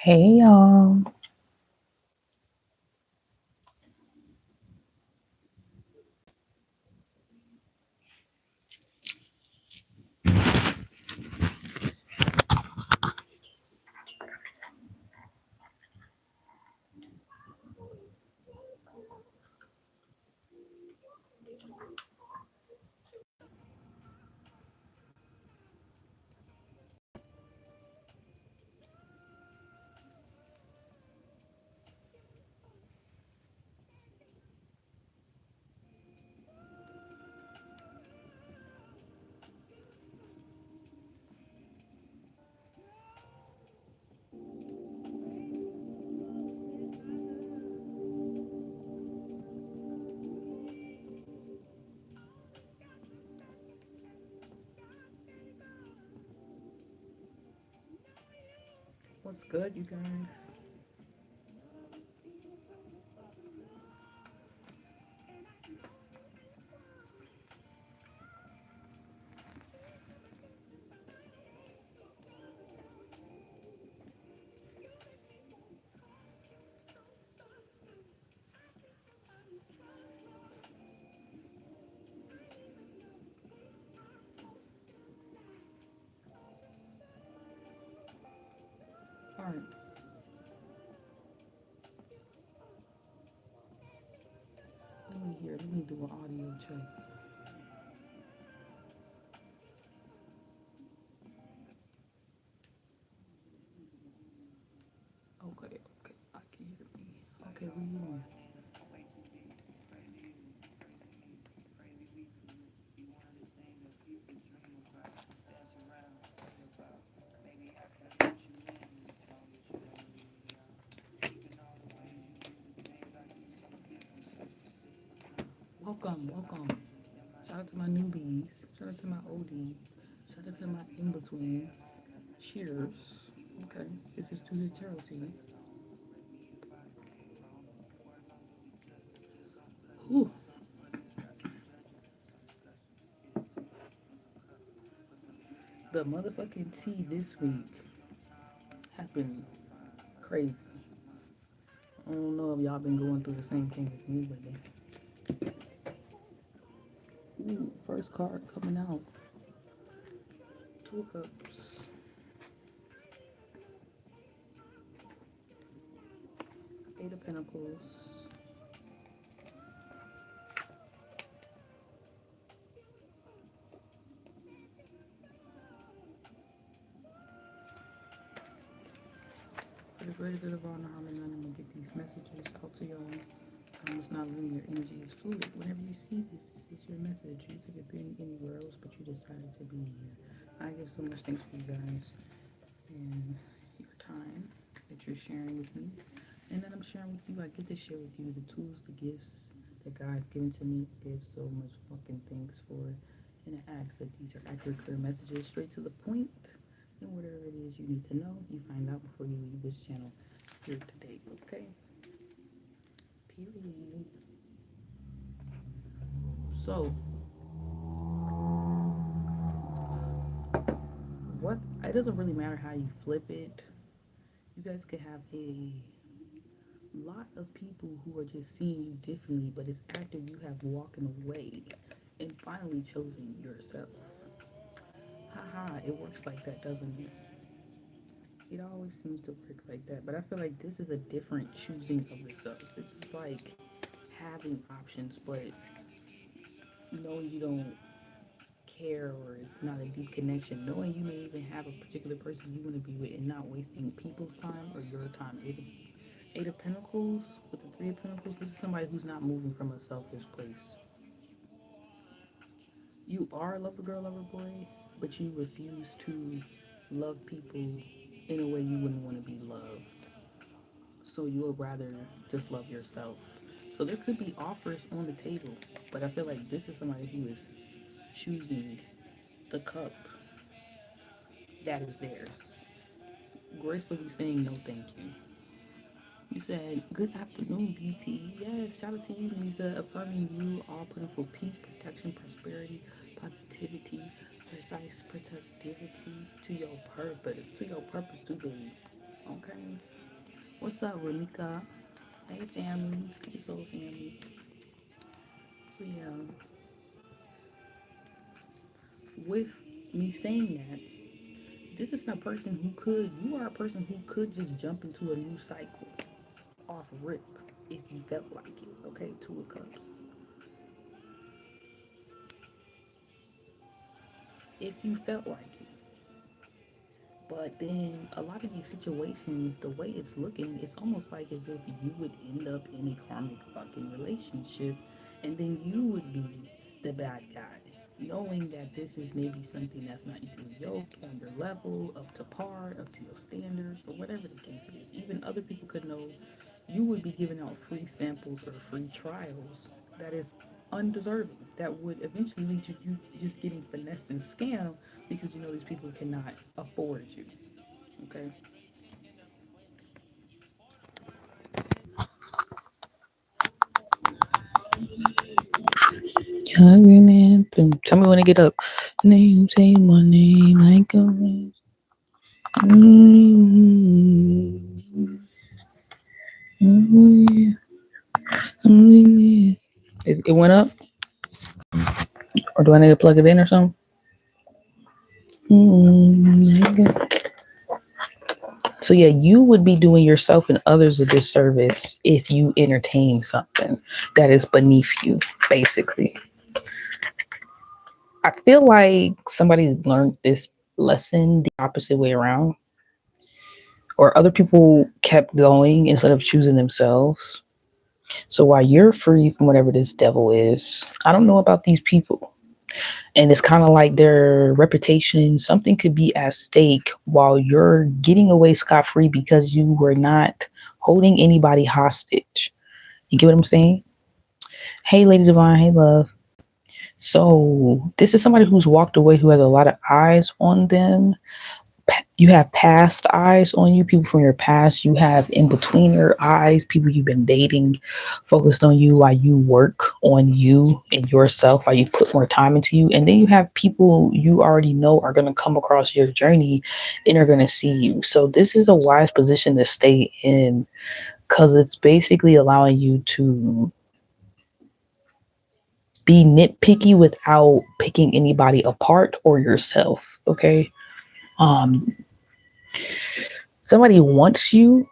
Hey y'all. What's good, you guys? All right, let me do an audio check. Okay, I can hear me. Okay, we on. Welcome. Shout out to my newbies. Shout out to my oldies. Shout out to my in-betweens. Cheers. Okay, this is to the tarot team. Whew. The motherfucking tea this week has been crazy. I don't know if y'all been going through the same thing as me lately. Ooh, first card coming out. Two of Cups. Eight of Pentacles. For the greater good of all harmony, I'm gonna get these messages out to y'all. It's not linear. Energy is fluid. Whenever you see this, this is your message. You could have been anywhere else, but you decided to be here. I give so much thanks for you guys and your time that you're sharing with me, and that I'm sharing with you. I get to share with you the tools, the gifts that God's given to me. Give so much fucking thanks for it, and I ask that these are accurate, clear messages, straight to the point. And whatever it is you need to know, you find out before you leave this channel here today, okay? Period. So, what? It doesn't really matter how you flip it. You guys could have a lot of people who are just seeing you differently, but it's after you have walking away and finally chosen yourself. Haha, it works like that, doesn't it? It always seems to work like that, but I feel like this is a different choosing of the self. This is like having options, but knowing you don't care or it's not a deep connection, knowing you may even have a particular person you want to be with and not wasting people's time or your time. Eight of Pentacles with the Three of Pentacles, this is somebody who's not moving from a selfish place. You are a lover girl, lover boy, but you refuse to love people in a way you wouldn't want to be loved. So you would rather just love yourself. So there could be offers on the table, but I feel like this is somebody who is choosing the cup that is theirs. Gracefully saying no thank you. You said, good afternoon, beauty. Yes, shout out to you, Lisa. Affirming you, all putting for peace, protection, prosperity, positivity, precise productivity to your purpose. To your purpose, to be. Okay? What's up, Ramika? Hey, family. Hey, soul family. So, yeah, with me saying that, this is a person who could, you are a person who could just jump into a new cycle off rip if you felt like it. Okay, Two of Cups. If you felt like it. But then a lot of these situations, the way it's looking, it's almost like as if you would end up in a karmic fucking relationship and then you would be the bad guy. Knowing that this is maybe something that's not even yoked on your level, up to par, up to your standards, or whatever the case is. Even other people could know you would be giving out free samples or free trials that is undeserving, that would eventually lead you just getting finessed and scammed because you know these people cannot afford you. Okay. Tell me when to get up. Name, say my name like a it went up, or do I need to plug it in or something? So yeah, you would be doing yourself and others a disservice if you entertain something that is beneath you, basically. I feel like somebody learned this lesson the opposite way around, or other people kept going instead of choosing themselves. So while you're free from whatever this devil is, I don't know about these people. And it's kind of like their reputation, something could be at stake while you're getting away scot free because you were not holding anybody hostage. You get what I'm saying? Hey, Lady Divine. Hey, love. So, this is somebody who's walked away who has a lot of eyes on them. You have past eyes on you, people from your past. You have in between your eyes, people you've been dating, focused on you while you work on you and yourself, while you put more time into you. And then you have people you already know are going to come across your journey and are going to see you. So this is a wise position to stay in because it's basically allowing you to be nitpicky without picking anybody apart or yourself. Okay. Um, Somebody wants you,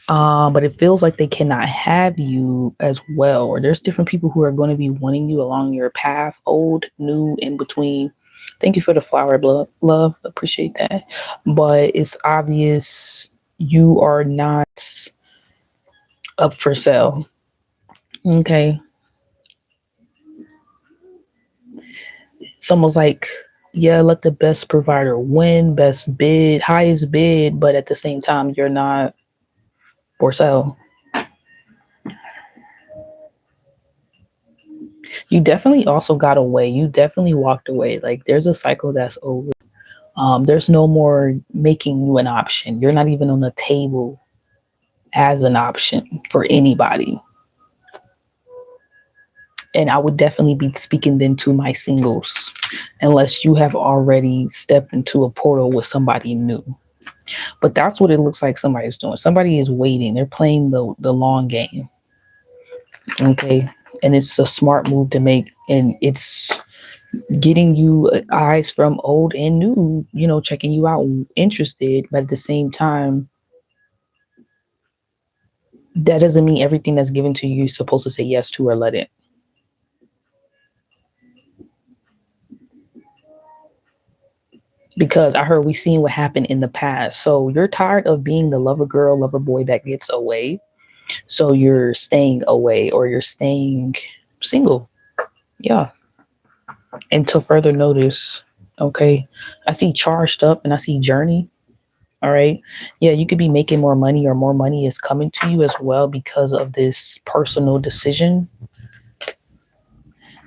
but it feels like they cannot have you as well. Or there's different people who are going to be wanting you along your path, old, new, in between. Thank you for the flower, love. Appreciate that. But it's obvious you are not up for sale. Okay. It's almost like, yeah, let the best provider win, best bid, highest bid, but at the same time, you're not for sale. You definitely also got away. You definitely walked away. Like there's a cycle that's over. There's no more making you an option. You're not even on the table as an option for anybody. And I would definitely be speaking then to my singles, unless you have already stepped into a portal with somebody new. But that's what it looks like somebody's doing. Somebody is waiting. They're playing the long game. Okay. And it's a smart move to make. And it's getting you eyes from old and new, checking you out, interested. But at the same time, that doesn't mean everything that's given to you, you're supposed to say yes to or let it. Because I heard we've seen what happened in the past. So you're tired of being the lover girl, lover boy that gets away. So you're staying away or you're staying single. Yeah. Until further notice. Okay. I see charged up and I see journey. All right. Yeah, you could be making more money or more money is coming to you as well because of this personal decision.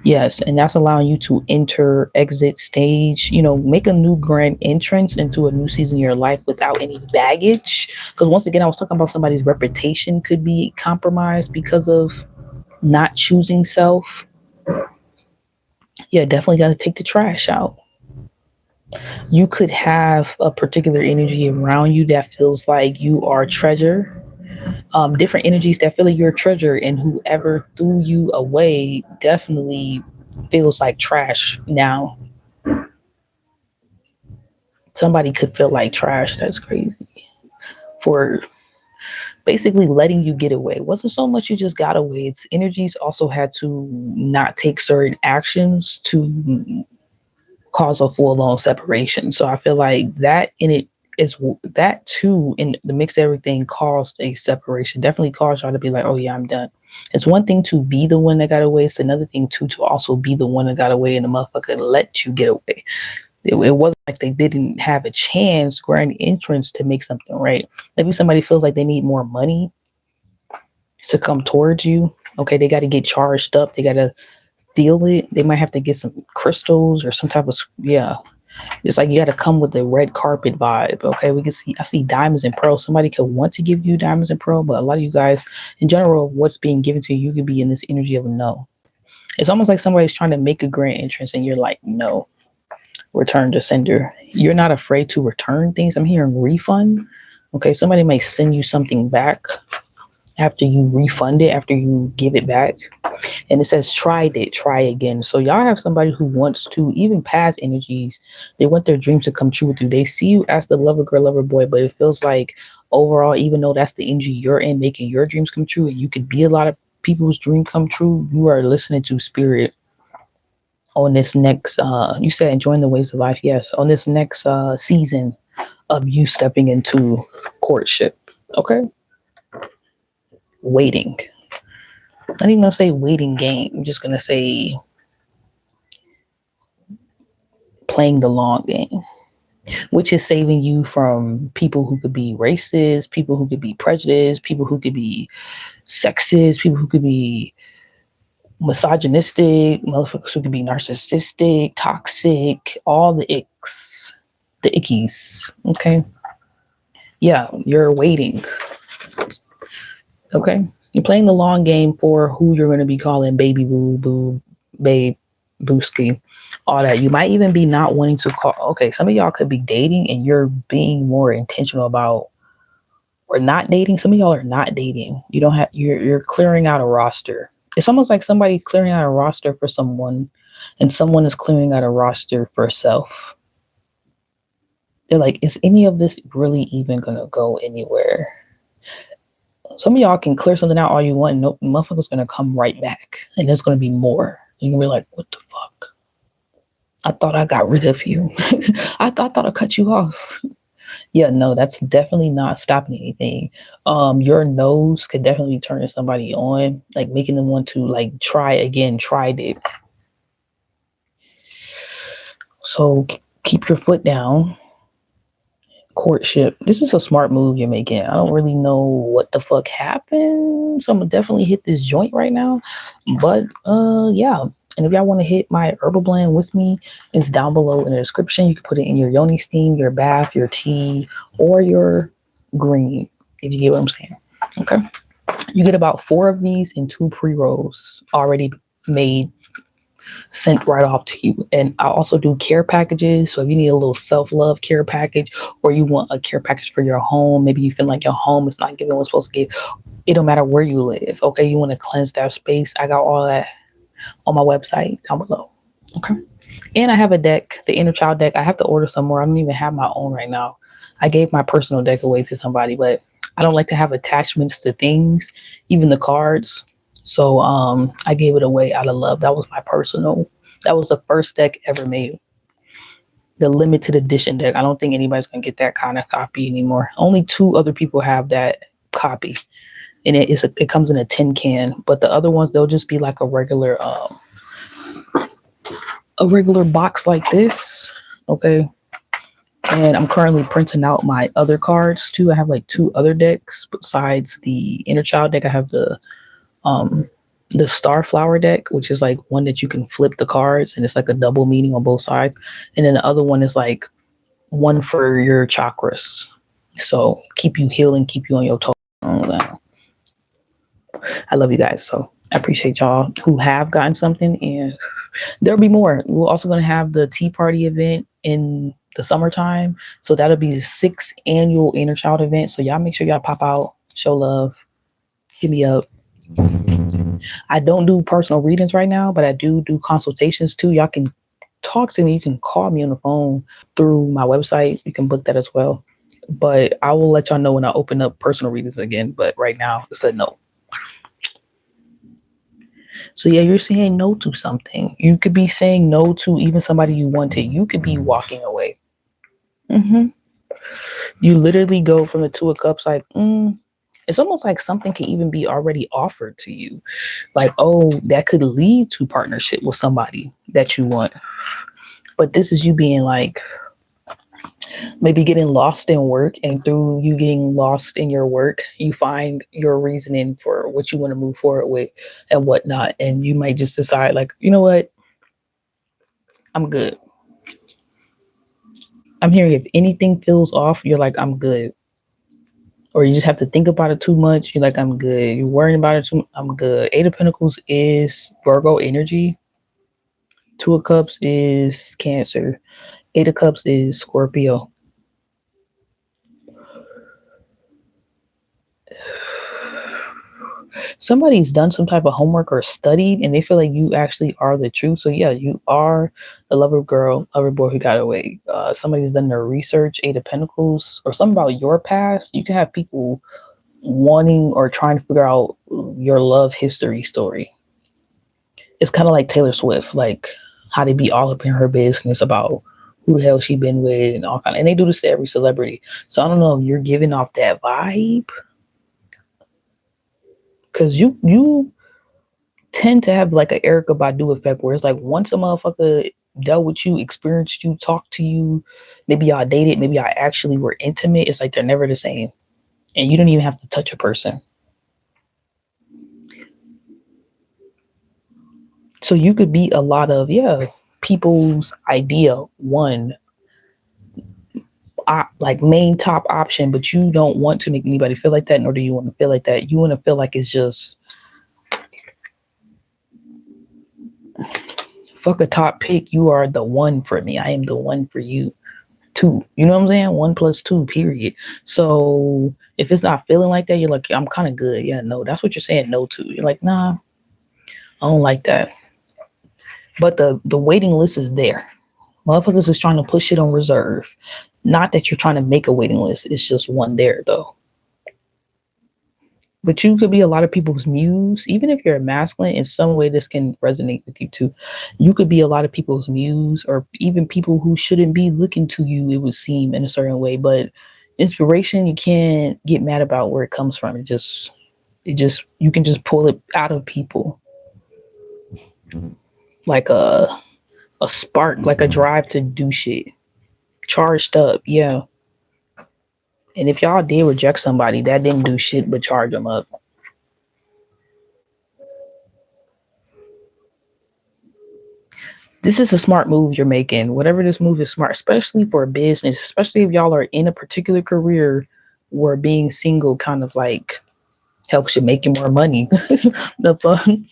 Yes, and that's allowing you to enter, exit stage, make a new grand entrance into a new season of your life without any baggage. Because once again, I was talking about somebody's reputation could be compromised because of not choosing self. Yeah, definitely got to take the trash out. You could have a particular energy around you that feels like you are treasure. Different energies that feel like you're a treasure, and whoever threw you away definitely feels like trash now. Somebody could feel like trash. That's crazy. For basically letting you get away. It wasn't so much you just got away. Its energies also had to not take certain actions to cause a full on separation. So I feel like that in it is that too in the mix of everything caused a separation. Definitely caused y'all to be like, oh yeah, I'm done. It's one thing to be the one that got away. It's another thing too to also be the one that got away and the motherfucker let you get away. It wasn't like they didn't have a chance, grand entrance to make something right. Maybe somebody feels like they need more money to come towards you. Okay, they got to get charged up. They got to deal it. They might have to get some crystals or some type of, yeah. It's like you got to come with the red carpet vibe. Okay, we can see. I see diamonds and pearls. Somebody could want to give you diamonds and pearl, but a lot of you guys, in general, what's being given to you, you could be in this energy of no. It's almost like somebody's trying to make a grand entrance, and you're like, no, return to sender. You're not afraid to return things. I'm hearing refund. Okay, somebody may send you something back after you refund it, after you give it back. And it says tried it, try again. So y'all have somebody who wants to, even past energies, they want their dreams to come true with you. They see you as the lover girl, lover boy, but it feels like overall, even though that's the energy you're in, making your dreams come true, and you could be a lot of people's dream come true, you are listening to spirit on this next you said enjoying the waves of life. Yes, on this next season of you stepping into courtship. Okay. Waiting. I'm not even gonna say waiting game. I'm just gonna say playing the long game, which is saving you from people who could be racist, people who could be prejudiced, people who could be sexist, people who could be misogynistic, motherfuckers who could be narcissistic, toxic, all the icks, the ickies. Okay. Yeah, you're waiting. Okay. You're playing the long game for who you're going to be calling baby boo, boo, babe, booski, all that. You might even be not wanting to call. Okay, some of y'all could be dating and you're being more intentional about or not dating. Some of y'all are not dating. You don't have. You're clearing out a roster. It's almost like somebody clearing out a roster for someone, and someone is clearing out a roster for self. They're like, is any of this really even gonna go anywhere? Some of y'all can clear something out all you want, and no motherfucker's gonna come right back, and there's gonna be more. You're gonna be like, what the fuck? I thought I got rid of you. I thought I cut you off. Yeah, no, that's definitely not stopping anything. Your nose could definitely be turning somebody on, like making them want to like try again, tried it. So keep your foot down. Courtship. This is a smart move you're making. I don't really know what the fuck happened, so I'm gonna definitely hit this joint right now. But yeah. And if y'all want to hit my herbal blend with me, it's down below in the description. You can put it in your yoni steam, your bath, your tea, or your green, if you get what I'm saying. Okay. You get about 4 of these in 2 pre-rolls already made, sent right off to you. And I also do care packages. So if you need a little self-love care package, or you want a care package for your home, maybe you feel like your home is not giving what it's supposed to give. It don't matter where you live. Okay. You want to cleanse that space. I got all that on my website down below. Okay. And I have a deck, the Inner Child deck. I have to order some more. I don't even have my own right now. I gave my personal deck away to somebody, but I don't like to have attachments to things, even the cards. So I gave it away out of love. That was my personal. That was the first deck ever made. The limited edition deck. I don't think anybody's gonna get that kind of copy anymore. Only 2 other people have that copy, and it comes in a tin can. But the other ones, they'll just be like a regular box like this. Okay. And I'm currently printing out my other cards too. I have like 2 other decks besides the Inner Child deck. I have the Starflower deck, which is like one that you can flip the cards, and it's like a double meaning on both sides. And then the other one is like one for your chakras. So keep you healing, keep you on your toes. I love you guys. So I appreciate y'all who have gotten something, and There'll be more. We're also going to have the tea party event in the summertime. So that'll be the sixth annual Inner Child event. So y'all make sure y'all pop out, show love, hit me up. I don't do personal readings right now, but I do consultations too. Y'all can talk to me. You can call me on the phone through my website. You can book that as well. But I will let y'all know when I open up personal readings again. But right now, it's a no. So yeah, you're saying no to something. You could be saying no to even somebody you wanted. You could be walking away. hmm You literally go from the Two of Cups like, it's almost like something can even be already offered to you. Like, oh, that could lead to partnership with somebody that you want. But this is you being like, maybe getting lost in work, and through you getting lost in your work, you find your reasoning for what you want to move forward with and whatnot. And you might just decide, like, you know what? I'm good. I'm hearing if anything feels off, you're like, I'm good. Or you just have to think about it too much. You're like, I'm good. You're worrying about it too much. I'm good. Eight of Pentacles is Virgo energy. Two of Cups is Cancer. Eight of Cups is Scorpio. Somebody's done some type of homework or studied and they feel like you actually are the truth. So yeah, you are the lover girl, lover boy who got away. Somebody's done their research, Eight of Pentacles, or something about your past. You can have people wanting or trying to figure out your love history story. It's kind of like Taylor Swift, like how they be all up in her business about who the hell she been with and all kind of, and they do this to every celebrity. So I don't know if you're giving off that vibe, because you tend to have like an Erica Badu effect where it's like once a motherfucker dealt with you, experienced you, talked to you, maybe y'all dated, maybe y'all actually were intimate, it's like they're never the same. And you don't even have to touch a person. So you could be a lot of, people's idea one, like main top option, but you don't want to make anybody feel like that, nor do you want to feel like that. You want to feel like it's just fuck a top pick. You are the one for me. I am the one for you. Two. You know what I'm saying? 1 + 2, period. So if it's not feeling like that, you're like, I'm kind of good. Yeah, no, that's what you're saying no to. You're like, nah, I don't like that. But the waiting list is there. Motherfuckers is trying to push it on reserve. Not that you're trying to make a waiting list. It's just one there though. But you could be a lot of people's muse, even if you're a masculine. In some way, this can resonate with you too. You could be a lot of people's muse, or even people who shouldn't be looking to you, it would seem, in a certain way. But inspiration, you can't get mad about where it comes from. It just you can just pull it out of people, like a spark, like a drive to do shit, charged up. Yeah. And if y'all did reject somebody, that didn't do shit but charge them up. This is a smart move you're making. Whatever this move is smart, especially for a business, especially if y'all are in a particular career where being single kind of like helps you make you more money. The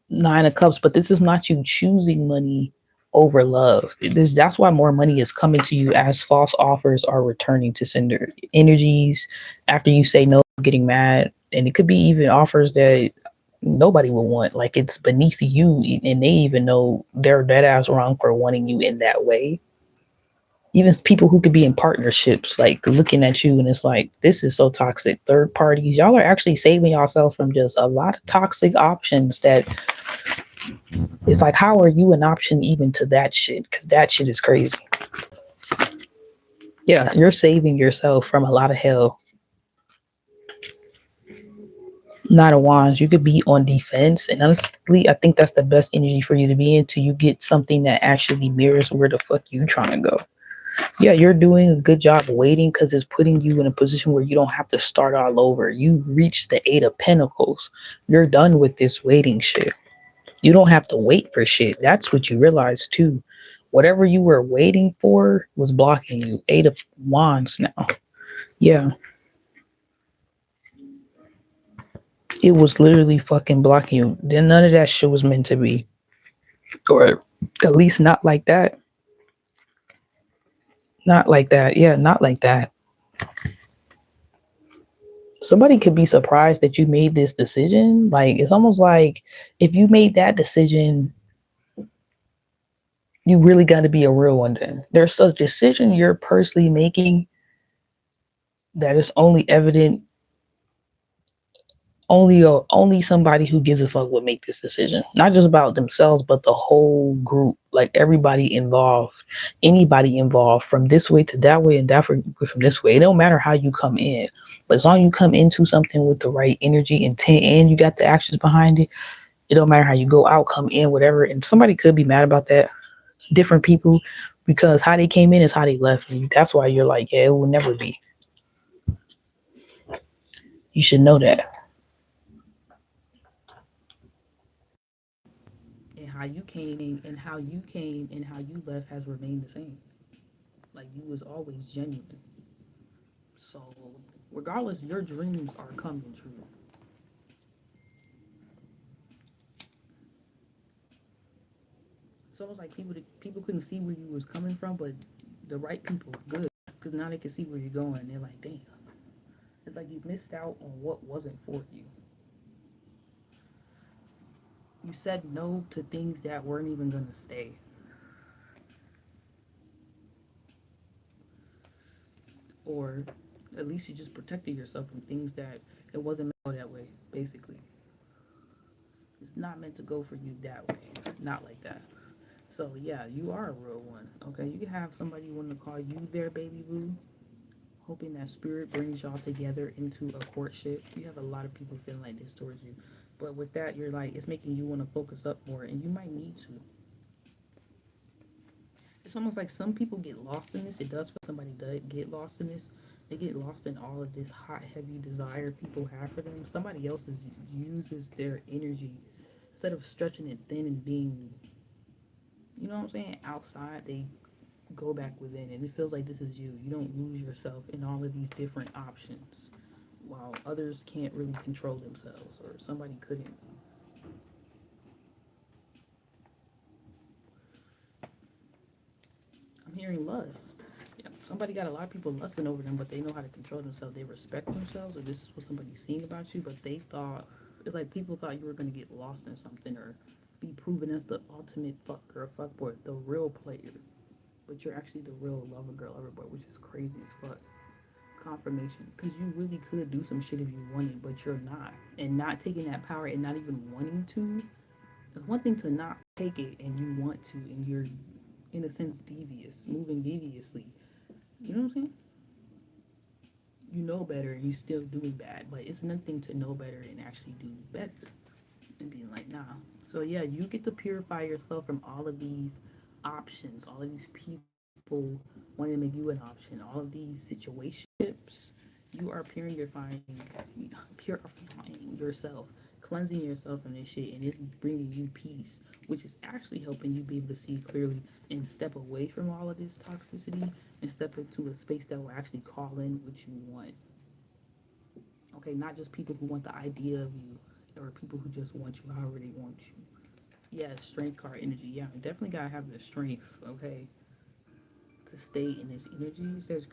Nine of Cups, but this is not you choosing money over love. That's why more money is coming to you as false offers are returning to sender energies. After you say no, getting mad, and it could be even offers that nobody will want. Like it's beneath you, and they even know they're dead ass wrong for wanting you in that way. Even people who could be in partnerships, like looking at you, and it's like, this is so toxic. Third parties, y'all are actually saving yourself from just a lot of toxic options that it's like, how are you an option even to that shit? Because that shit is crazy. Yeah, you're saving yourself from a lot of hell. Not a wands. You could be on defense, and honestly, I think that's the best energy for you to be in till you get something that actually mirrors where the fuck you trying to go. Yeah, you're doing a good job waiting because it's putting you in a position where you don't have to start all over. You reached the Eight of Pentacles. You're done with this waiting shit. You don't have to wait for shit. That's what you realize too. Whatever you were waiting for was blocking you. Eight of Wands now. Yeah. It was literally fucking blocking you. Then none of that shit was meant to be. or at least not like that. Not like that. Yeah, not like that. Somebody could be surprised that you made this decision. Like, it's almost like if you made that decision, you really got to be a real one then. There's a decision you're personally making that is only evident, only somebody who gives a fuck would make this decision. Not just about themselves, but the whole group. Like everybody involved, anybody involved, from this way to that way and that from this way. It don't matter how you come in, but as long as you come into something with the right energy, intent, and you got the actions behind it, it don't matter how you go out, come in, whatever. And somebody could be mad about that. Different people, because how they came in is how they left. And that's why you're like, yeah, it will never be. You should know that. And how you came and how you left has remained the same. Like you was always genuine. So regardless, your dreams are coming true. It's almost like people couldn't see where you was coming from, but the right people good, because now they can see where you're going. And they're like, damn, it's like you missed out on what wasn't for you. You said no to things that weren't even gonna stay, or at least you just protected yourself from things that it wasn't meant to go that way. Basically, it's not meant to go for you that way, not like that. So yeah, you are a real one. Okay, you can have somebody want to call you their baby boo, hoping that spirit brings y'all together into a courtship. You have a lot of people feeling like this towards you, but with that, you're like it's making you want to focus up more, and you might need to. It's almost like some people get lost in this. It does for somebody does get lost in this. They get lost in all of this hot, heavy desire people have for them. Somebody else uses their energy instead of stretching it thin and being, you know what I'm saying, outside. They go back within, and it feels like this is you. You don't lose yourself in all of these different options, while others can't really control themselves, or somebody couldn't. I'm hearing lust. Yeah, somebody got a lot of people lusting over them, but they know how to control themselves. They respect themselves, or this is what somebody's seeing about you, but they thought, it's like people thought you were going to get lost in something or be proven as the ultimate fuck girl, fuck boy, the real player. But you're actually the real lover girl, lover boy, which is crazy as fuck. Confirmation, because you really could do some shit if you wanted, but you're not. And not taking that power and not even wanting to, it's one thing to not take it and you want to, and you're in a sense devious, moving deviously. You know what I'm saying? You know better and you still doing bad, but it's nothing to know better and actually do better and being like, nah. So yeah, you get to purify yourself from all of these options, all of these people wanting to make you an option, all of these situationships. You are purifying yourself, cleansing yourself from this shit, and it's bringing you peace, which is actually helping you be able to see clearly and step away from all of this toxicity and step into a space that will actually call in what you want. Okay, not just people who want the idea of you or people who just want you however they want you. Yeah, strength card energy. Yeah, definitely gotta have the strength, okay, to stay in this energy. It says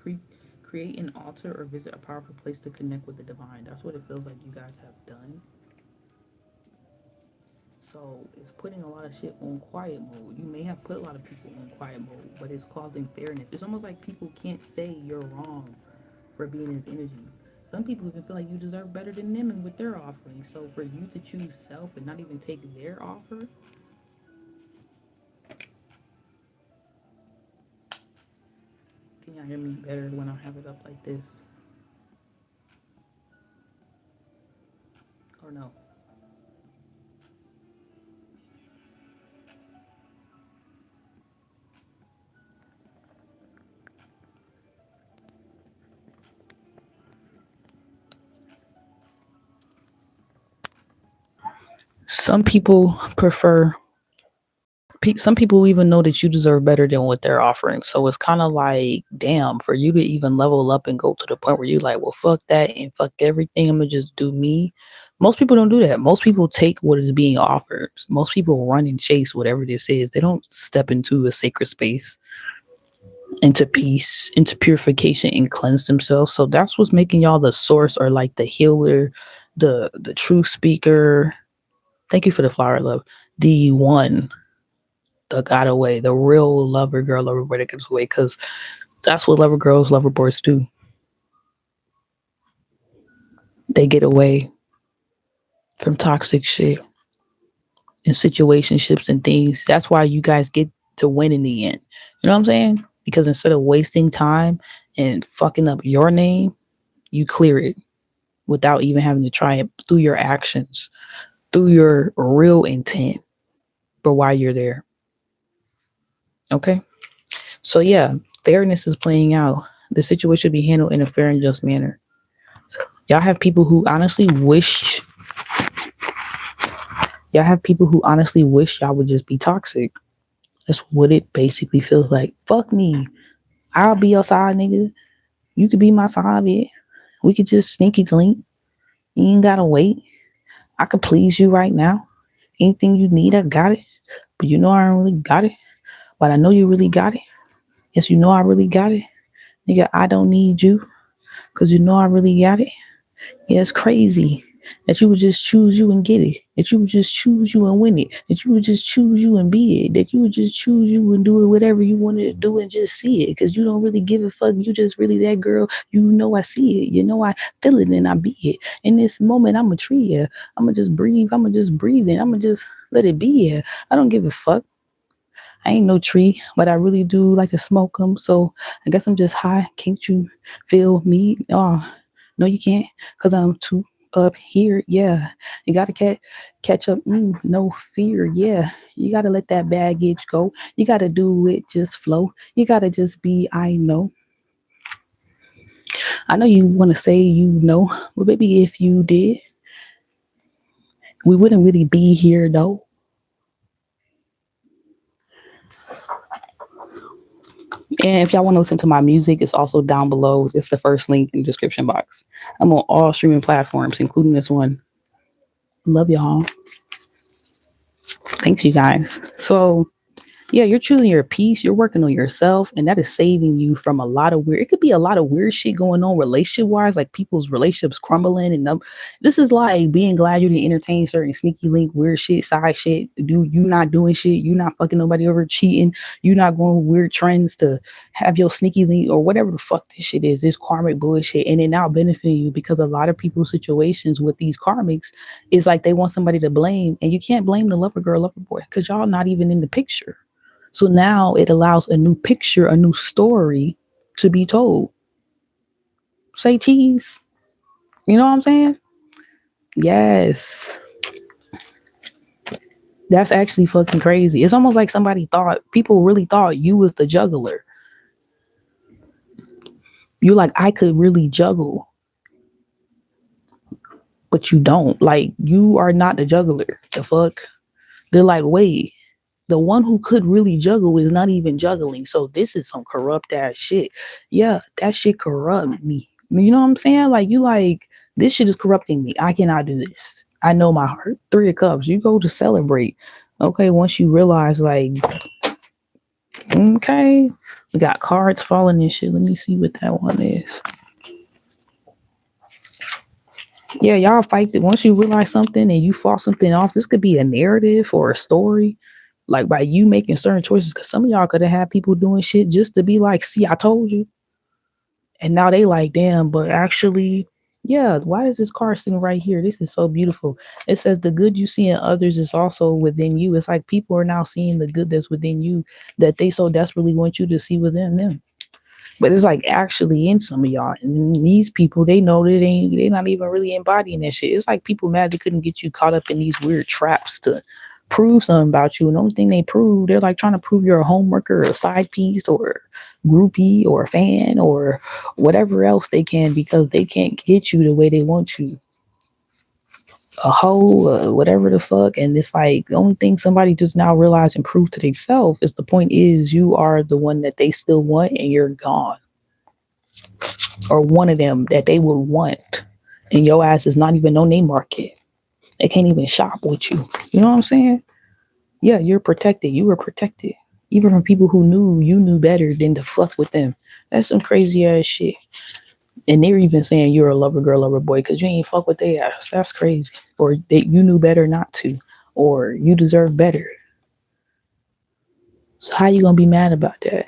create an altar or visit a powerful place to connect with the divine. That's what it feels like you guys have done. So it's putting a lot of shit on quiet mode. You may have put a lot of people on quiet mode, but it's causing fairness. It's almost like people can't say you're wrong for being in this energy. Some people even feel like you deserve better than them and with their offering. So for you to choose self and not even take their offer, can y'all hear me better when I have it up like this? Or no? Some people prefer Some people even know that you deserve better than what they're offering. So it's kind of like, damn, for you to even level up and go to the point where you're like, well, fuck that and fuck everything. I'm gonna just do me. Most people don't do that. Most people take what is being offered. Most people run and chase whatever this is. They don't step into a sacred space, into peace, into purification, and cleanse themselves. So that's what's making y'all the source, or like the healer, the truth speaker. Thank you for the flower, love. The one that got away, the real lover girl, lover boy that gets away, because that's what lover girls, lover boys do. They get away from toxic shit and situationships and things. That's why you guys get to win in the end. You know what I'm saying? Because instead of wasting time and fucking up your name, you clear it without even having to try it through your actions, through your real intent for why you're there. Okay? So, yeah, fairness is playing out. The situation should be handled in a fair and just manner. Y'all have people who honestly wish y'all would just be toxic. That's what it basically feels like. Fuck me. I'll be your side nigga. You could be my side bitch. We could just sneaky link. You ain't gotta wait. I could please you right now. Anything you need, I got it. But you know I don't really got it. But I know you really got it. Yes, you know I really got it. Nigga, I don't need you. Cause you know I really got it. Yeah, it's crazy that you would just choose you and get it. That you would just choose you and win it. That you would just choose you and be it. That you would just choose you and do it whatever you wanted to do and just see it. Because you don't really give a fuck. You just really that girl. You know I see it. You know I feel it and I be it. In this moment, I'm a tree. Yeah. I'm going to just breathe. I'm going to just breathe and I'm going to just let it be. Yeah. I don't give a fuck. I ain't no tree, but I really do like to smoke them. So I guess I'm just high. Can't you feel me? Oh, no, you can't, cause I'm too up here. Yeah, you gotta catch up. No fear. Yeah, you gotta let that baggage go. You gotta do it just flow. You gotta just be. I know. I know you want to say you know, but maybe if you did, we wouldn't really be here though. And if y'all want to listen to my music, it's also down below. It's the first link in the description box. I'm on all streaming platforms, including this one. Love y'all. Thanks, you guys. So, yeah, you're choosing your peace. You're working on yourself, and that is saving you from a lot of weird. It could be a lot of weird shit going on relationship wise, like people's relationships crumbling. And this is like being glad you didn't entertain certain sneaky link, weird shit, side shit. You not doing shit. You not fucking nobody over, cheating. You not going with weird trends to have your sneaky link or whatever the fuck this shit is. This karmic bullshit, and it now benefiting you because a lot of people's situations with these karmics is like they want somebody to blame, and you can't blame the lover girl, lover boy, because y'all not even in the picture. So now it allows a new picture, a new story to be told. Say cheese. You know what I'm saying? Yes. That's actually fucking crazy. It's almost like people really thought you was the juggler. You're like, I could really juggle, but you don't. Like, you are not the juggler. The fuck? They're like, wait, the one who could really juggle is not even juggling. So this is some corrupt ass shit. Yeah, that shit corrupt me. You know what I'm saying? Like, you like, this shit is corrupting me. I cannot do this. I know my heart. Three of Cups. You go to celebrate. Okay, once you realize, like, okay, we got cards falling and shit. Let me see what that one is. Yeah, y'all fight that once you realize something and you fought something off. This could be a narrative or a story, like by you making certain choices. Because some of y'all could have had people doing shit just to be like, see, I told you. And now they like, damn, but actually, yeah, why is this card sitting right here? This is so beautiful. It says the good you see in others is also within you. It's like people are now seeing the good that's within you that they so desperately want you to see within them. But it's like actually in some of y'all, and these people, they know that they not even really embodying that shit. It's like people mad they couldn't get you caught up in these weird traps to prove something about you. And the only thing they prove, they're like trying to prove you're a homeworker or a side piece or groupie or a fan or whatever else they can, because they can't get you the way they want you. a hoe, whatever the fuck. And it's like the only thing somebody just now realize and prove to themselves is the point is you are the one that they still want and you're gone. Or one of them that they would want. And your ass is not even no name market. They can't even shop with you. You know what I'm saying? Yeah, you're protected. You were protected. Even from people who knew you knew better than to fuck with them. That's some crazy ass shit. And they're even saying you're a lover girl, lover boy, because you ain't fuck with their ass. That's crazy. Or that you knew better not to. Or you deserve better. So how you gonna be mad about that?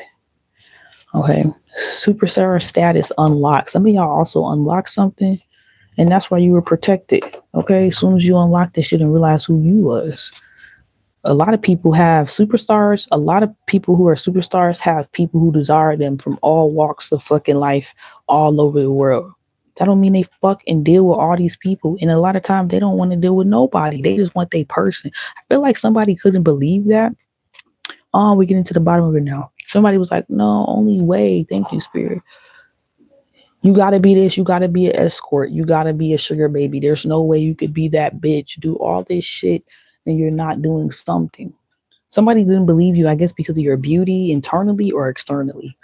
Okay. Superstar status unlocked. Some of y'all also unlocked something, and that's why you were protected. Okay. As soon as you unlocked this shit and realized who you was. A lot of people have superstars. A lot of people who are superstars have people who desire them from all walks of fucking life all over the world. That don't mean they fuck and deal with all these people. And a lot of times they don't want to deal with nobody. They just want their person. I feel like somebody couldn't believe that. Oh, we're getting to the bottom of it now. Somebody was like, no, only way. Thank you, Spirit. You gotta be this, you gotta be an escort, you gotta be a sugar baby. There's no way you could be that bitch, do all this shit, and you're not doing something. Somebody didn't believe you, I guess, because of your beauty internally or externally.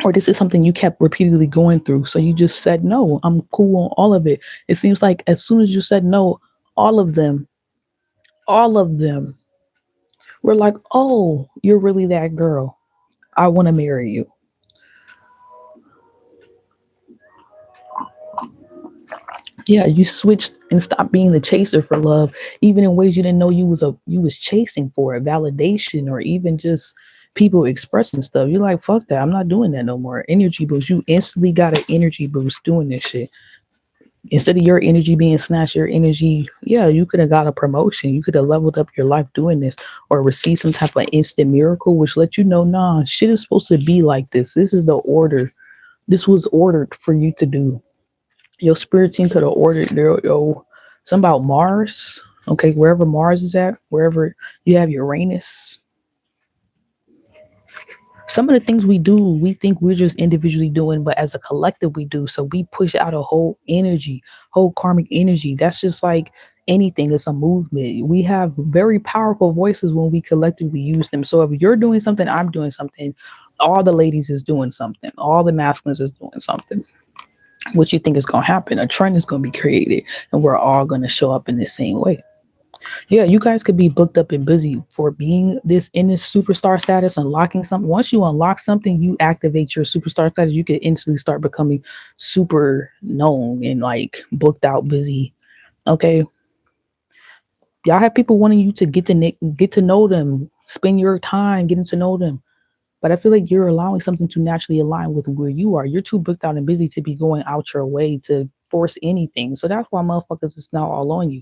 Or this is something you kept repeatedly going through. So you just said, no, I'm cool on all of it. It seems like as soon as you said no, all of them, all of them were like, oh, you're really that girl. I want to marry you. Yeah, you switched and stopped being the chaser for love, even in ways you didn't know you was chasing for it, validation, or even just people expressing stuff. You're like, fuck that, I'm not doing that no more. Energy boost. You instantly got an energy boost doing this shit. Instead of your energy being snatched, your energy, yeah, you could have got a promotion. You could have leveled up your life doing this, or received some type of instant miracle, which let you know, nah, shit is supposed to be like this. This is the order. This was ordered for you to do. Your spirit team could have ordered something about Mars. Okay, wherever Mars is at, wherever you have Uranus. Some of the things we do, we think we're just individually doing, but as a collective, we do. So we push out a whole energy, whole karmic energy. That's just like anything. It's a movement. We have very powerful voices when we collectively use them. So if you're doing something, I'm doing something. All the ladies is doing something. All the masculines is doing something. What you think is going to happen? A trend is going to be created, and we're all going to show up in the same way. Yeah, you guys could be booked up and busy for being this in this superstar status, unlocking something. Once you unlock something, you activate your superstar status. You could instantly start becoming super known and like booked out, busy. Okay, y'all have people wanting you to get to know them, spend your time getting to know them. But I feel like you're allowing something to naturally align with where you are. You're too booked out and busy to be going out your way to force anything. So that's why motherfuckers is now all on you.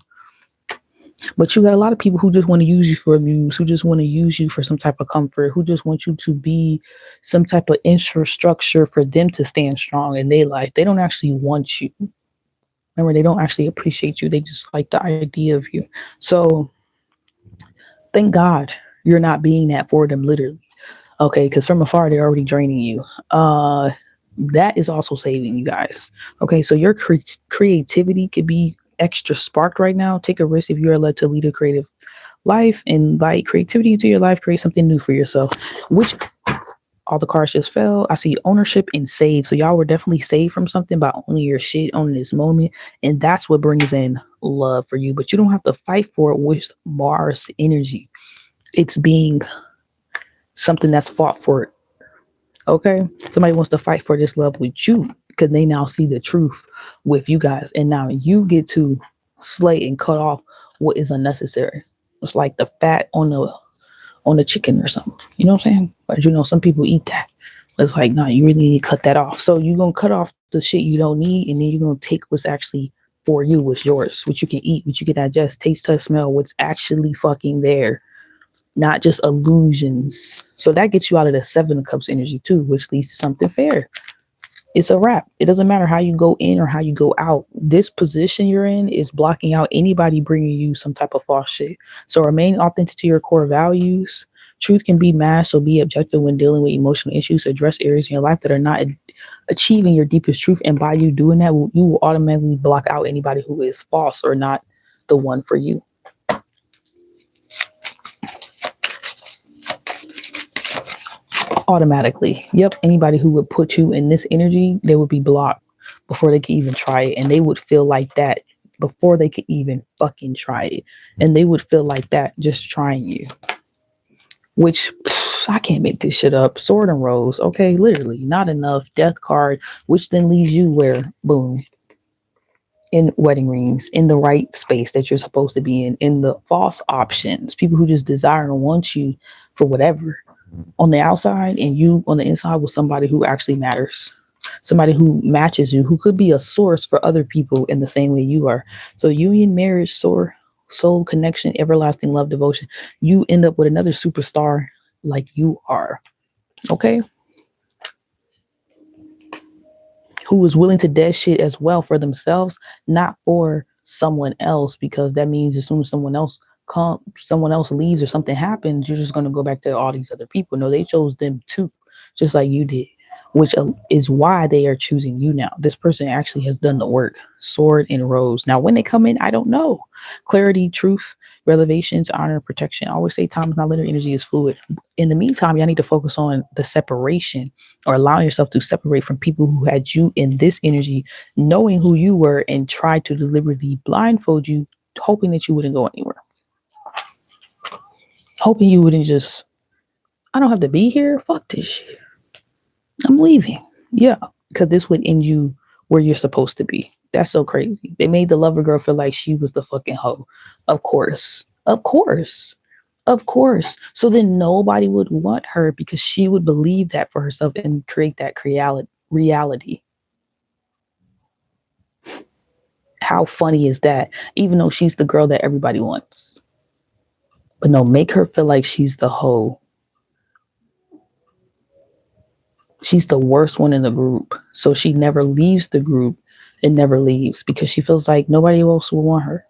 But you got a lot of people who just want to use you for a muse, who just want to use you for some type of comfort, who just want you to be some type of infrastructure for them to stand strong in their life. They don't actually want you. Remember, they don't actually appreciate you. They just like the idea of you. So thank God you're not being that for them, literally. Okay, because from afar they're already draining you. That is also saving you guys. Okay, so your creativity could be extra sparked right now. Take a risk if you are led to lead a creative life, invite creativity into your life, create something new for yourself. Which all the cards just fell. I see ownership and save. So y'all were definitely saved from something by owning your shit, owning this moment, and that's what brings in love for you. But you don't have to fight for it with Mars energy. It's being something that's fought for. Okay, somebody wants to fight for this love with you because they now see the truth with you guys, and now you get to slay and cut off what is unnecessary. It's like the fat on the chicken or something. You know what I'm saying? But you know, some people eat that. It's like, no, you really need to cut that off. So you're gonna cut off the shit you don't need, and then you're gonna take what's actually for you, what's yours, what you can eat, what you can digest, taste, touch, smell, what's actually fucking there, not just illusions. So that gets you out of the Seven of Cups energy too, which leads to something fair. It's a wrap. It doesn't matter how you go in or how you go out. This position you're in is blocking out anybody bringing you some type of false shit. So remain authentic to your core values. Truth can be masked, so be objective when dealing with emotional issues. Address areas in your life that are not achieving your deepest truth. And by you doing that, you will automatically block out anybody who is false or not the one for you. Automatically. Yep. Anybody who would put you in this energy, they would be blocked before they could even try it. And they would feel like that before they could even fucking try it. And they would feel like that just trying you. Which I can't make this shit up. Sword and rose. Okay, literally. Not enough. Death card, which then leaves you where, boom, in wedding rings, in the right space that you're supposed to be in the false options. People who just desire and want you for whatever on the outside, and you on the inside with somebody who actually matters, somebody who matches you, who could be a source for other people in the same way you are. So union, marriage, soul connection, everlasting love, devotion. You end up with another superstar like you are. Okay. Who is willing to dead shit as well for themselves, not for someone else, because that means as soon as someone else leaves or something happens, you're just going to go back to all these other people. No, they chose them too, just like you did, which is why they are choosing you now. This person actually has done the work. Sword and rose. Now, when they come in, I don't know. Clarity, truth, revelations, honor, protection. I always say time is not linear, energy is fluid. In the meantime, y'all need to focus on the separation, or allowing yourself to separate from people who had you in this energy, knowing who you were, and try to deliberately blindfold you, hoping that you wouldn't go anywhere. Hoping you wouldn't just, I don't have to be here. Fuck this shit. I'm leaving. Yeah, because this would end you where you're supposed to be. That's so crazy. They made the lover girl feel like she was the fucking hoe. Of course. Of course. Of course. So then nobody would want her because she would believe that for herself and create that reality. How funny is that? Even though she's the girl that everybody wants. But no, make her feel like she's the hoe. She's the worst one in the group. So she never leaves the group and never leaves because she feels like nobody else will want her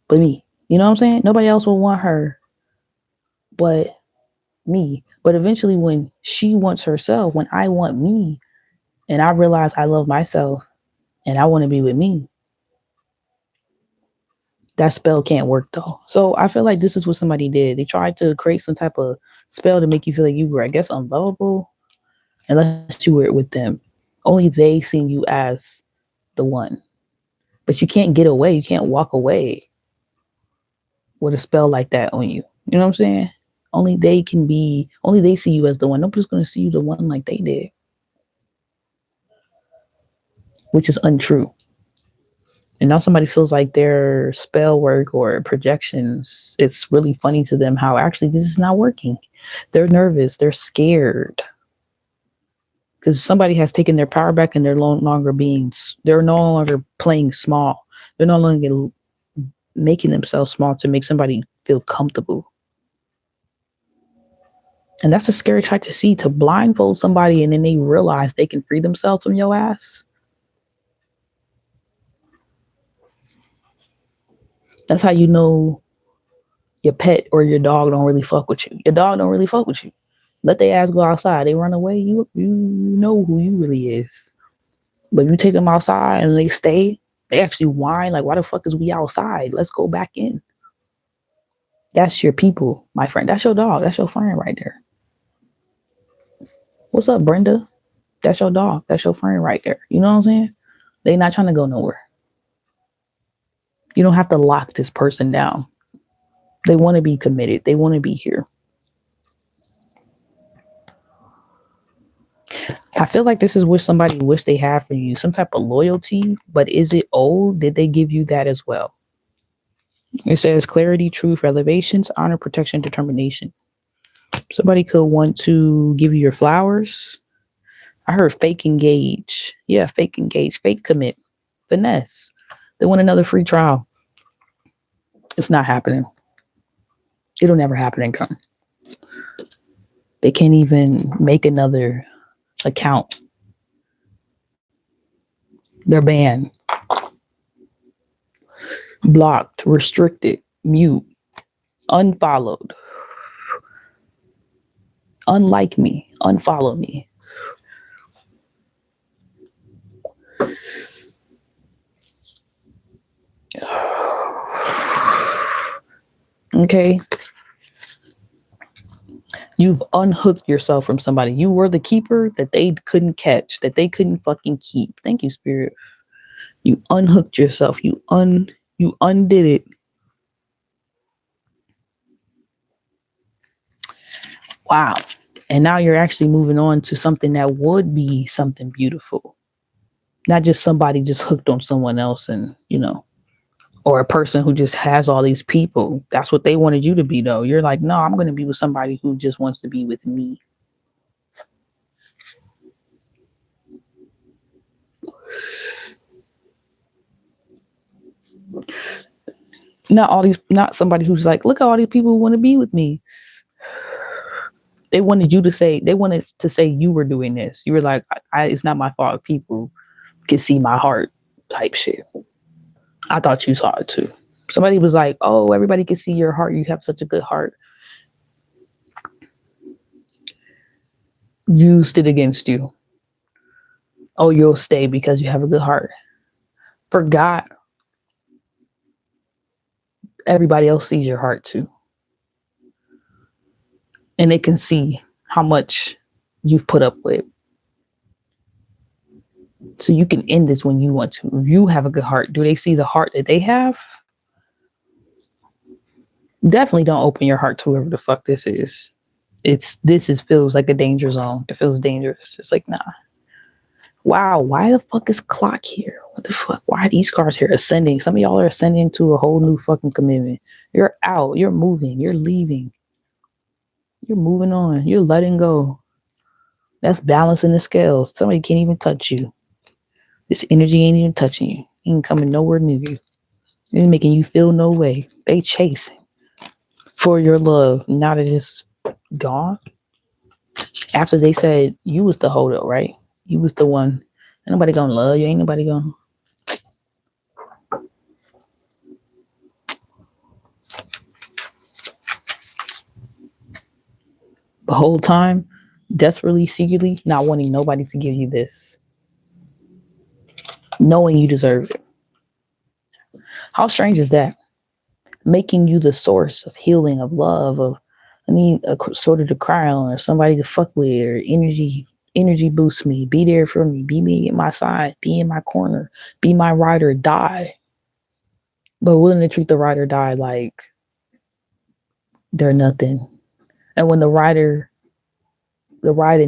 but me. You know what I'm saying? Nobody else will want her but me. But eventually when she wants herself, when I want me, and I realize I love myself and I want to be with me, that spell can't work though. So I feel like this is what somebody did. They tried to create some type of spell to make you feel like you were, I guess, unlovable, unless you were with them. Only they seen you as the one. But you can't get away. You can't walk away with a spell like that on you. You know what I'm saying? Only they see you as the one. Nobody's going to see you the one like they did, which is untrue. And now somebody feels like their spell work or projections, it's really funny to them how actually this is not working. They're nervous. They're scared. Because somebody has taken their power back and they're no longer playing small. They're no longer making themselves small to make somebody feel comfortable. And that's a scary sight to see, to blindfold somebody and then they realize they can free themselves from your ass. That's how you know your pet or your dog don't really fuck with you. Your dog don't really fuck with you. Let their ass go outside. They run away. You know who you really is. But you take them outside and they stay. They actually whine like, why the fuck is we outside? Let's go back in. That's your people, my friend. That's your dog. That's your friend right there. What's up, Brenda? That's your dog. That's your friend right there. You know what I'm saying? They not trying to go nowhere. You don't have to lock this person down. They want to be committed. They want to be here. I feel like this is what somebody wish they had for you. Some type of loyalty. But is it old? Did they give you that as well? It says clarity, truth, revelations, honor, protection, determination. Somebody could want to give you your flowers. I heard fake engage. Yeah, fake engage, fake commit, finesse. They want another free trial. It's not happening. It'll never happen again. They can't even make another account. They're banned, blocked, restricted, mute, unfollowed. unlike me, unfollow me. Okay. You've unhooked yourself from somebody. You were the keeper that they couldn't catch, that they couldn't fucking keep. Thank you, Spirit. You unhooked yourself. You undid it. Wow. And now you're actually moving on to something that would be something beautiful. Not just somebody just hooked on someone else and, or a person who just has all these people. That's what they wanted you to be, though. You're like, no, I'm going to be with somebody who just wants to be with me. Not somebody who's like, look at all these people who want to be with me. They wanted to say you were doing this. You were like, it's not my fault. People can see my heart type shit. I thought you saw it too. Somebody was like, oh, everybody can see your heart. You have such a good heart. Used it against you. Oh, you'll stay because you have a good heart. Forgot everybody else sees your heart too. And they can see how much you've put up with. So you can end this when you want to. If you have a good heart, do they see the heart that they have? Definitely don't open your heart to whoever the fuck this is. Feels like a danger zone. It feels dangerous. It's like, nah. Wow, why the fuck is clock here? What the fuck? Why are these cards here ascending? Some of y'all are ascending to a whole new fucking commitment. You're out. You're moving. You're leaving. You're moving on. You're letting go. That's balancing the scales. Somebody can't even touch you. This energy ain't even touching you. Ain't coming nowhere near you. Ain't making you feel no way. They chasing for your love. Now that it's gone. After they said you was the holdout, right? You was the one. Ain't nobody gonna love you. Ain't nobody gonna. The whole time, desperately, secretly, not wanting nobody to give you this. Knowing you deserve it. How strange is that? Making you the source of healing, of love, of a sort of to cry on, or somebody to fuck with, or energy boost me, be there for me, be me at my side, be in my corner, be my ride or die. But willing to treat the ride or die like they're nothing. And when the ride and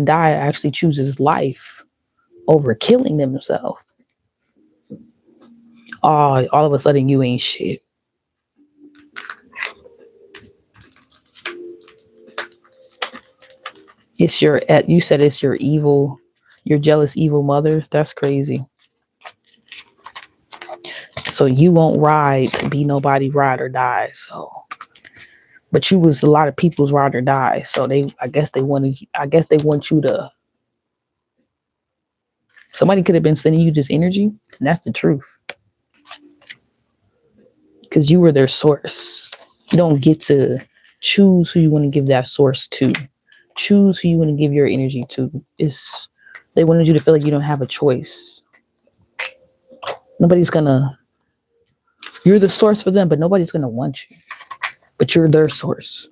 die actually chooses life over killing themselves, all of a sudden you ain't shit. You said it's your jealous evil mother. That's crazy. So you won't ride to be nobody ride or die. So, but you was a lot of people's ride or die. So I guess they want you to. Somebody could have been sending you this energy, and that's the truth. Because you were their source. You don't get to choose who you want to give that source to. Choose who you want to give your energy to. They wanted you to feel like you don't have a choice. You're the source for them, but nobody's gonna want you. But you're their source.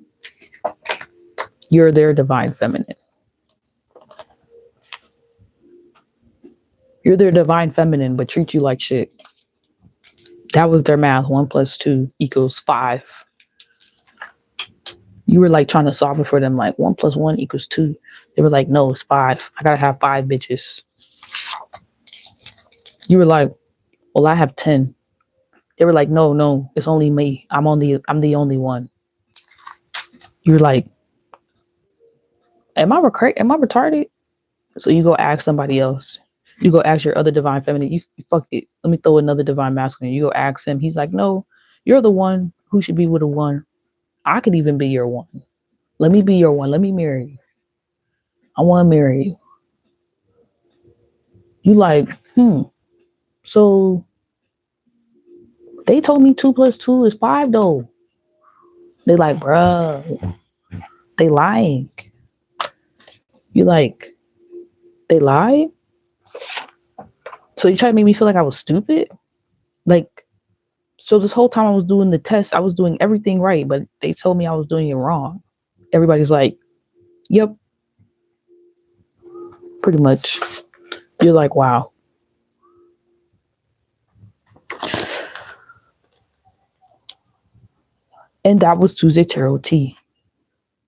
You're their divine feminine. You're their divine feminine, but treat you like shit. That was their math. 1 + 2 = 5. You were like trying to solve it for them, like 1 + 1 = 2. They were like, no, it's 5. I gotta have 5 bitches. You were like, well, I have 10. They were like, no, it's only me. I'm the only one. You were like, am I retarded? So you go ask somebody else. You go ask your other divine feminine. You fuck it. Let me throw another divine masculine. You go ask him. He's like, no, you're the one who should be with a one. I could even be your one. Let me be your one. Let me marry you. I want to marry you. You like, so they told me 2 + 2 is 5 though. They like, bruh, they lying. You like, they lied? So you try to make me feel like I was stupid? Like, so this whole time I was doing the test, I was doing everything right, but they told me I was doing it wrong. Everybody's like, yep, pretty much. You're like, wow. And that was Tuesday Tarot T.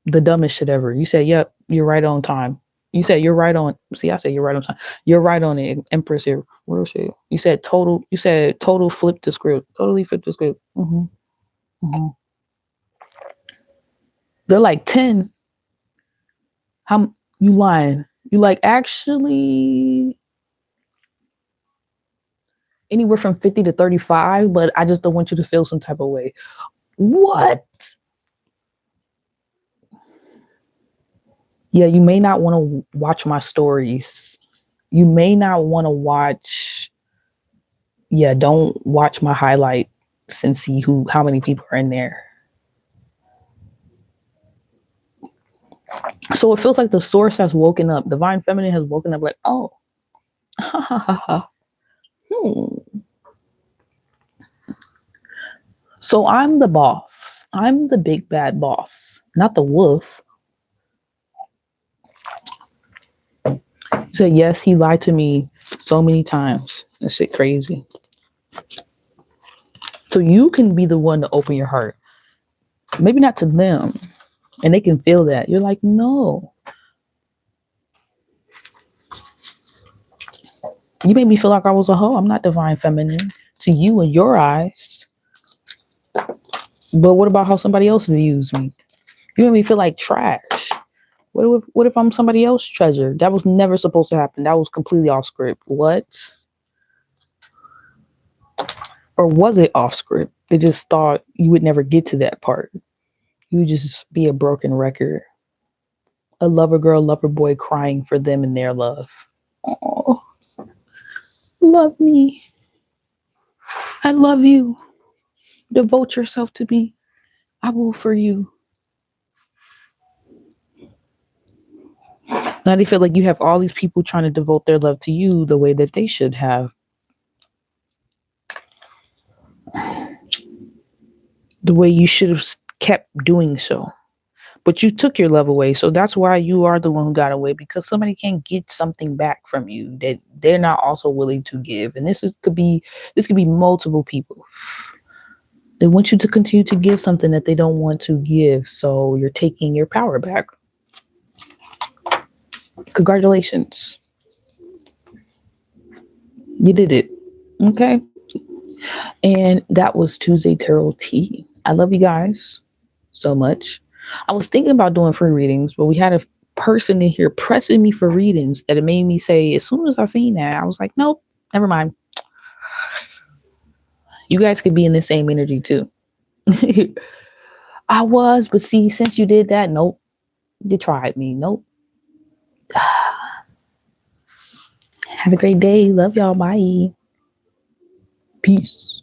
The dumbest shit ever. You said, yep, you're right on time. You said you're right on. See, I said you're right on time. You're right on it, Empress here. Where is she? You said total. You said total flip the script. Totally flip the script. They're like 10. How you lying? You like actually anywhere from 50 to 35, but I just don't want you to feel some type of way. What? Yeah, you may not want to watch my stories. You may not want to watch. Yeah, don't watch my highlights and see how many people are in there. So it feels like the source has woken up. Divine Feminine has woken up like, oh, So I'm the boss. I'm the big bad boss, not the wolf. He said, yes, he lied to me so many times. That shit crazy. So you can be the one to open your heart. Maybe not to them. And they can feel that. You're like, no. You made me feel like I was a hoe. I'm not divine feminine to you in your eyes. But what about how somebody else views me? You made me feel like trash. What if I'm somebody else's treasure? That was never supposed to happen. That was completely off script. What? Or was it off script? They just thought you would never get to that part. You would just be a broken record. A lover girl, lover boy crying for them and their love. Oh, love me. I love you. Devote yourself to me. I will for you. Now they feel like you have all these people trying to devote their love to you the way that they should have. The way you should have kept doing so. But you took your love away. So that's why you are the one who got away, because somebody can't get something back from you that they're not also willing to give. And this could be multiple people. They want you to continue to give something that they don't want to give. So you're taking your power back. Congratulations. You did it. Okay. And that was Tuesday Tarot T. I love you guys so much. I was thinking about doing free readings, but we had a person in here pressing me for readings that it made me say, as soon as I seen that, I was like, nope, never mind. You guys could be in the same energy too. I was, but see, since you did that, nope. You tried me. Nope. Have a great day. Love y'all. Bye. Peace.